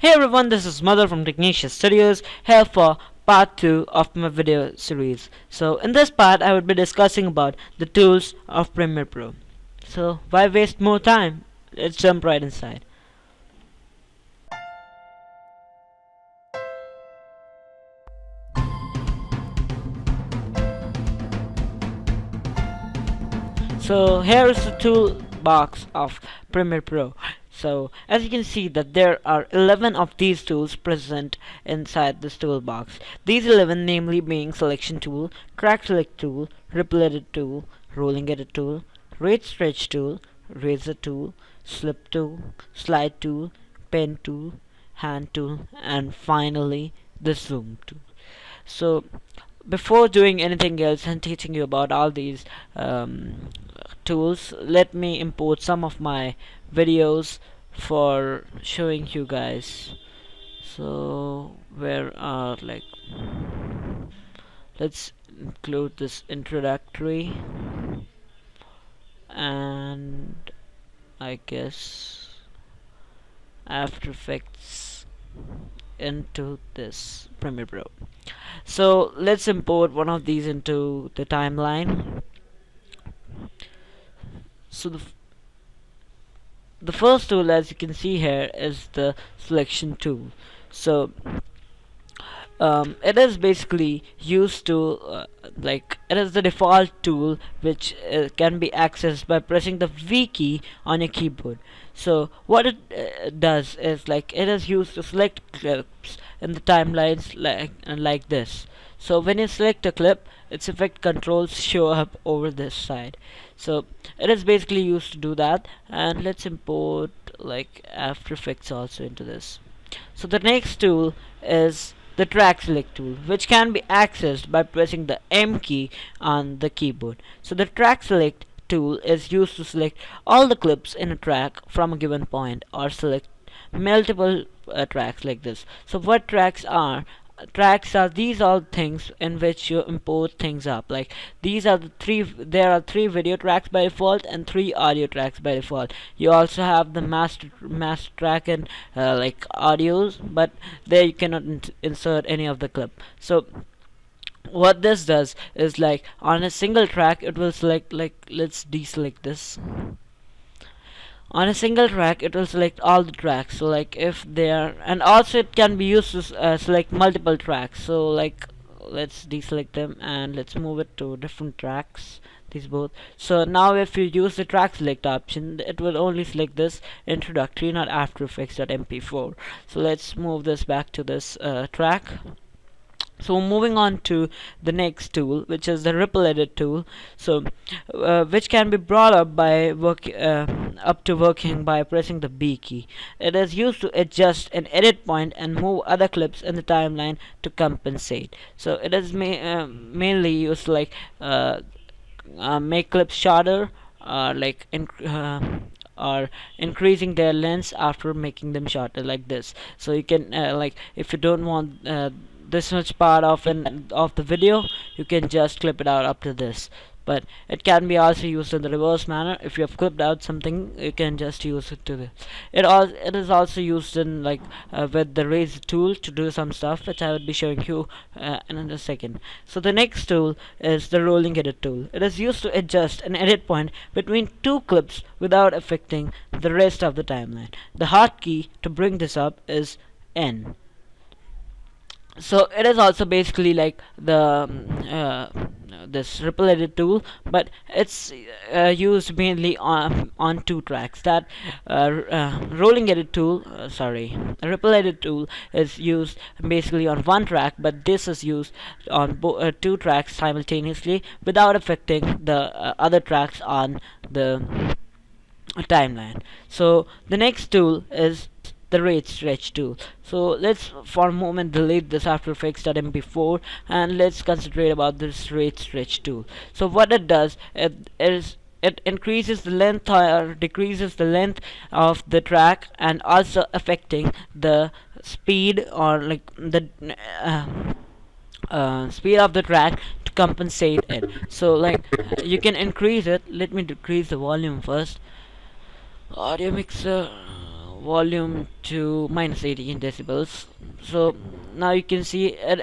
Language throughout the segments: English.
Hey everyone, this is Mother from TechniciaStudios here for part 2 of my video series. So in this part I would be discussing about the tools of Premiere Pro. So why waste more time? Let's jump right inside. So here is the toolbox of Premiere Pro. So as you can see that there are 11 of these tools present inside this toolbox. These 11 namely being Selection Tool, Track Select Tool, Ripple Edit Tool, Rolling Edit Tool, Rate Stretch Tool, Razor Tool, Slip Tool, Slide Tool, Pen Tool, Hand Tool, and finally the Zoom Tool. So before doing anything else and teaching you about all these tools, let me import some of my videos for showing you guys. So where are let's include this introductory, and I guess After Effects into this Premiere Pro. So let's import one of these into the timeline. So the first tool, as you can see here, is the Selection Tool. So it is basically used to it is the default tool which can be accessed by pressing the V key on your keyboard. So what it does is it is used to select clips in the timelines like this. So when you select a clip, its effect controls show up over this side. So it is basically used to do that, and let's import After Effects also into this. So the next tool is the Track Select tool, which can be accessed by pressing the M key on the keyboard. So the Track Select tool is used to select all the clips in a track from a given point, or select multiple tracks like this. So what tracks are? Tracks are these all things in which you import things up. These are there are 3 video tracks by default and 3 audio tracks by default. You also have the master track and audios, but there you cannot insert any of the clip. So what this does is on a single track it will select, let's deselect this. On a single track it will select all the tracks. So if they are, and also it can be used to select multiple tracks. So let's deselect them and let's move it to different tracks, these both. So now if you use the track select option, it will only select this introductory, not After Effects.mp4. So let's move this back to this track. So moving on to the next tool, which is the Ripple Edit tool. So which can be brought up by working by pressing the B key. It is used to adjust an edit point and move other clips in the timeline to compensate. So it is mainly used to make clips shorter, or increasing their lengths after making them shorter, like this. So you can if you don't want this much part of the video, you can just clip it out up to this. But it can be also used in the reverse manner. If you have clipped out something, you can just use it to this. It is also used in with the Razor tool to do some stuff, which I will be showing you in a second. So the next tool is the Rolling Edit tool. It is used to adjust an edit point between 2 clips without affecting the rest of the timeline. The hotkey to bring this up is N. So it is also basically this Ripple Edit tool, but it's used mainly on 2 tracks. That Rolling Edit tool, Ripple Edit tool is used basically on 1 track, but this is used on 2 tracks simultaneously without affecting the other tracks on the timeline. So the next tool is the Rate Stretch tool. So let's for a moment delete this After Effects.mp4 and let's concentrate about this Rate Stretch tool. So what it does, it increases the length or decreases the length of the track, and also affecting the speed or the speed of the track to compensate it. So you can increase it. Let me decrease the volume first. Audio mixer, volume to -18 decibels. So now you can see it,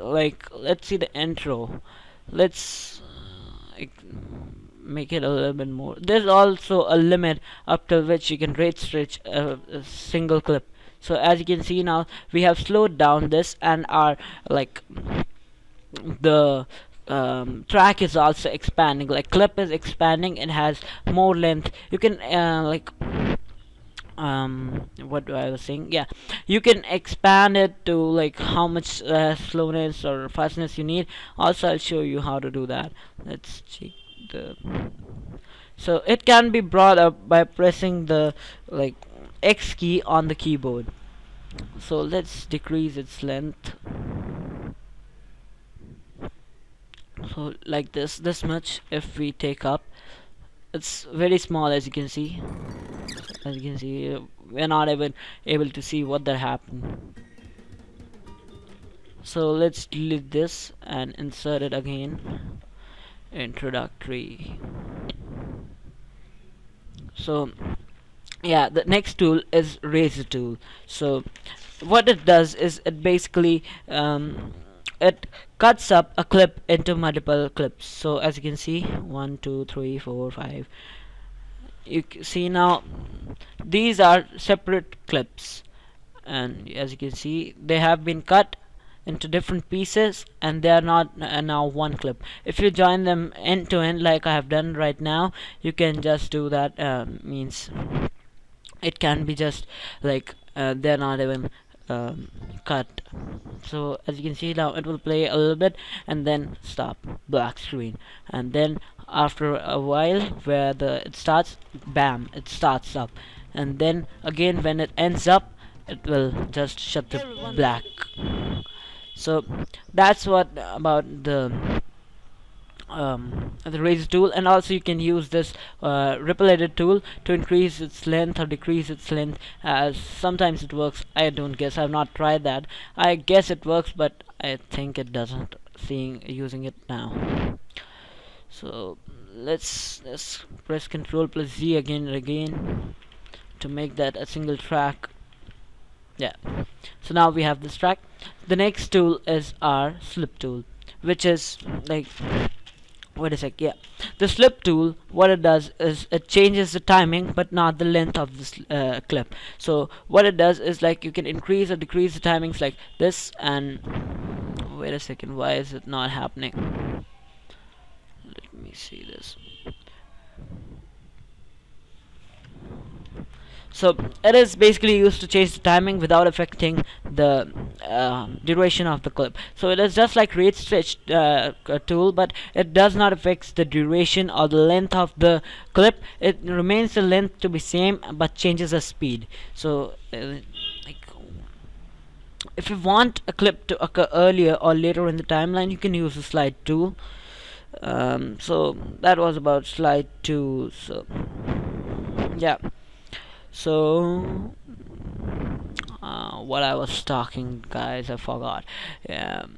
like let's see the intro. Let's make it a little bit more. There's also a limit up to which you can rate stretch a single clip. So as you can see now, we have slowed down this, and our like the track is also expanding. Like clip is expanding, it has more length. You can what I was saying, yeah, you can expand it to like how much slowness or fastness you need. Also, I'll show you how to do that. Let's check the. So it can be brought up by pressing the like X key on the keyboard. So let's decrease its length. So like this much. If we take up, it's very small, as you can see. As you can see, we're not even able to see what that happened. So let's delete this and insert it again. Introductory. So yeah, the next tool is razor tool. So what it does is it basically it cuts up a clip into multiple clips. So as you can see, 1 2 3 4 5, you see now these are separate clips, and as you can see, they have been cut into different pieces, and they are not now one clip. If you join them end to end like I have done right now, you can just do that. Means it can be just like they're not even cut. So as you can see now, it will play a little bit and then stop, black screen, and then after a while where it starts, bam, it starts up, and then again when it ends up, it will just shut the black. So that's what about the razor tool. And also you can use this ripple edit tool to increase its length or decrease its length, as sometimes it works. I don't guess, I've not tried that. I guess it works, but I think it doesn't, seeing using it now. So let's press Ctrl plus Z again and again to make that a single track. Yeah, so now we have this track. The next tool is our slip tool, which is like, wait a sec, yeah, the slip tool, what it does is it changes the timing but not the length of this clip. So what it does is like you can increase or decrease the timings like this. And wait a second, why is it not happening? Let me see this. So it is basically used to change the timing without affecting the duration of the clip. So it is just like rate stretch tool, but it does not affect the duration or the length of the clip. It remains the length to be same but changes the speed. So like, if you want a clip to occur earlier or later in the timeline, you can use the slide tool. So that was about slide tool. So yeah. So what I was talking, guys, I forgot. Yeah,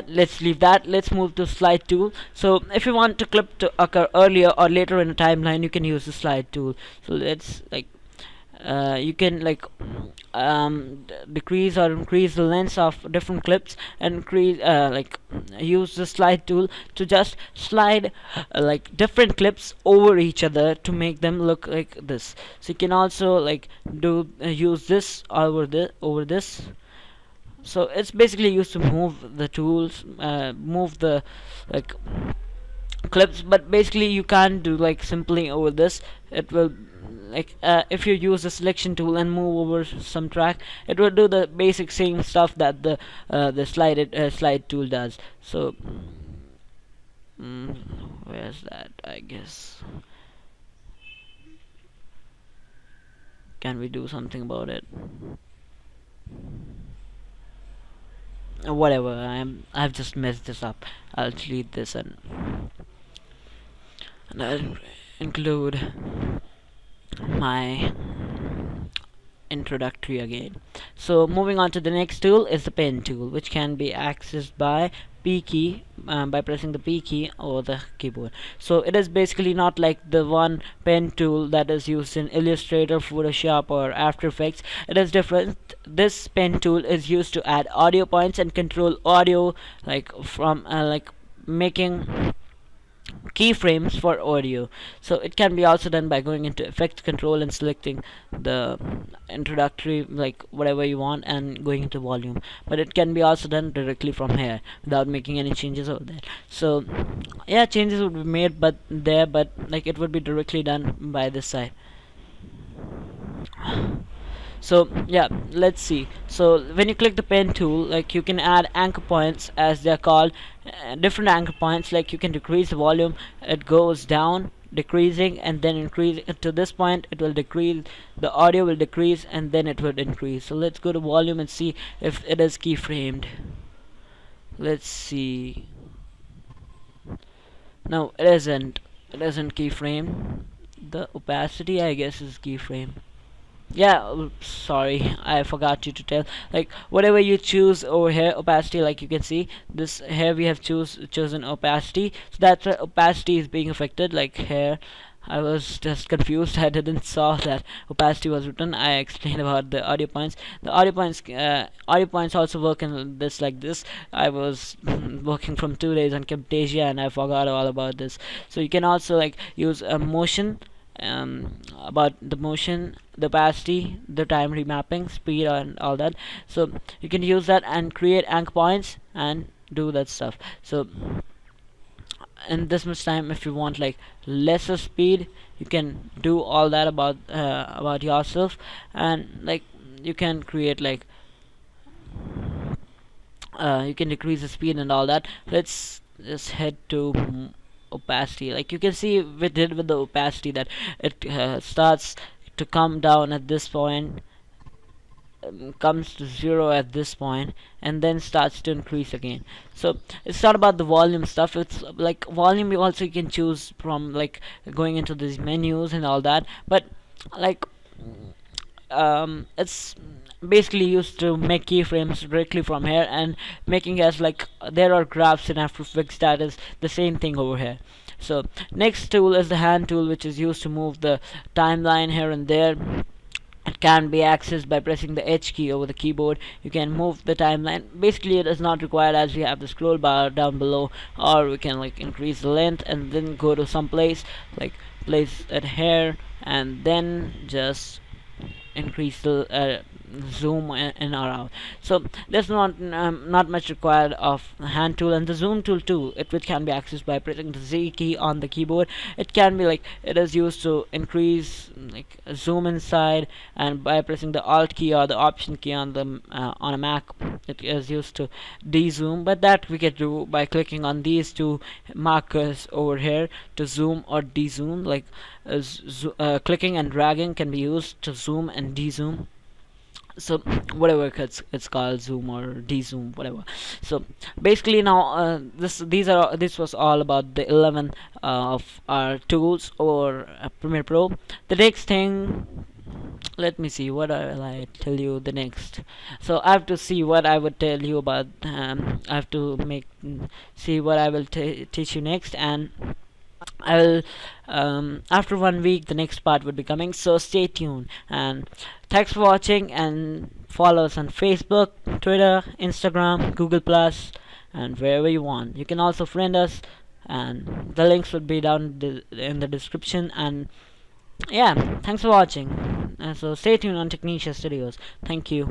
let's leave that. Let's move to slide tool. So if you want the clip to occur earlier or later in a timeline, you can use the slide tool. So let's like you can like decrease or increase the length of different clips, and increase like use the slide tool to just slide like different clips over each other to make them look like this. So you can also like do use this over this. So it's basically used to move the tools, move the like clips, but basically you can't do like simply over this. It will like if you use the selection tool and move over some track, it will do the basic same stuff that the slide tool does. So where's that? I guess, can we do something about it? Whatever, I've just messed this up. I'll delete this and I'll include my introductory again. So moving on to the next tool is the pen tool, which can be accessed by P key, by pressing the P key over the keyboard. So it is basically not like the one pen tool that is used in Illustrator, Photoshop, or After Effects. It is different. This pen tool is used to add audio points and control audio, like from like making keyframes for audio. So it can be also done by going into effect control and selecting the introductory, like whatever you want, and going into volume. But it can be also done directly from here without making any changes over there. So yeah, changes would be made but like it would be directly done by this side. So yeah, let's see. So when you click the pen tool, like you can add anchor points, as they're called, different anchor points. Like you can decrease the volume, it goes down decreasing, and then increase to this point it will decrease, the audio will decrease, and then it will increase. So let's go to volume and see if it is keyframed. Let's see. No, it isn't keyframe. The opacity, I guess, is keyframe. Yeah, oops, sorry, I forgot you to tell. Like whatever you choose over here, opacity, like you can see this here, we have chosen opacity, so that's why opacity is being affected. Like here I was just confused. I didn't saw that opacity was written. I explained about the audio points. The audio points also work in this, like this. I was working from 2 days on Camtasia and I forgot all about this. So you can also like use a motion, about the motion, the opacity, the time remapping, speed, and all that. So you can use that and create anchor points and do that stuff. So in this much time, if you want like lesser speed, you can do all that about yourself, and like you can create like you can decrease the speed and all that. Let's just head to opacity. Like you can see we did with the opacity that it starts to come down at this point, comes to 0 at this point, and then starts to increase again. So it's not about the volume stuff. It's like volume you also can choose from, like going into these menus and all that. But like it's basically used to make keyframes directly from here, and making as like there are graphs in After Effects, that is the same thing over here. So next tool is the hand tool, which is used to move the timeline here and there. It can be accessed by pressing the H key over the keyboard. You can move the timeline. Basically it is not required, as we have the scroll bar down below, or we can like increase the length and then go to some place, like place it here, and then just increase the zoom in or out. So there's not much required of hand tool. And the zoom tool too, which can be accessed by pressing the Z key on the keyboard. It can be like, it is used to increase like zoom inside, and by pressing the alt key or the option key on the on a Mac, it is used to de-zoom. But that we can do by clicking on these two markers over here to zoom or de-zoom. Like clicking and dragging can be used to zoom and de-zoom. So whatever it's called, zoom or de-zoom, whatever. So basically now this was all about the 11 of our tools or Premiere Pro. The next thing, let me see, what will I tell you the next. So I have to see what I would tell you about. I have to see what I will teach you next, and I will after 1 week the next part would be coming, so stay tuned. And thanks for watching, and follow us on Facebook, Twitter, Instagram, Google Plus, and wherever you want. You can also friend us, and the links would be down in the description. And yeah, thanks for watching. So stay tuned on TechniciaStudios. Thank you.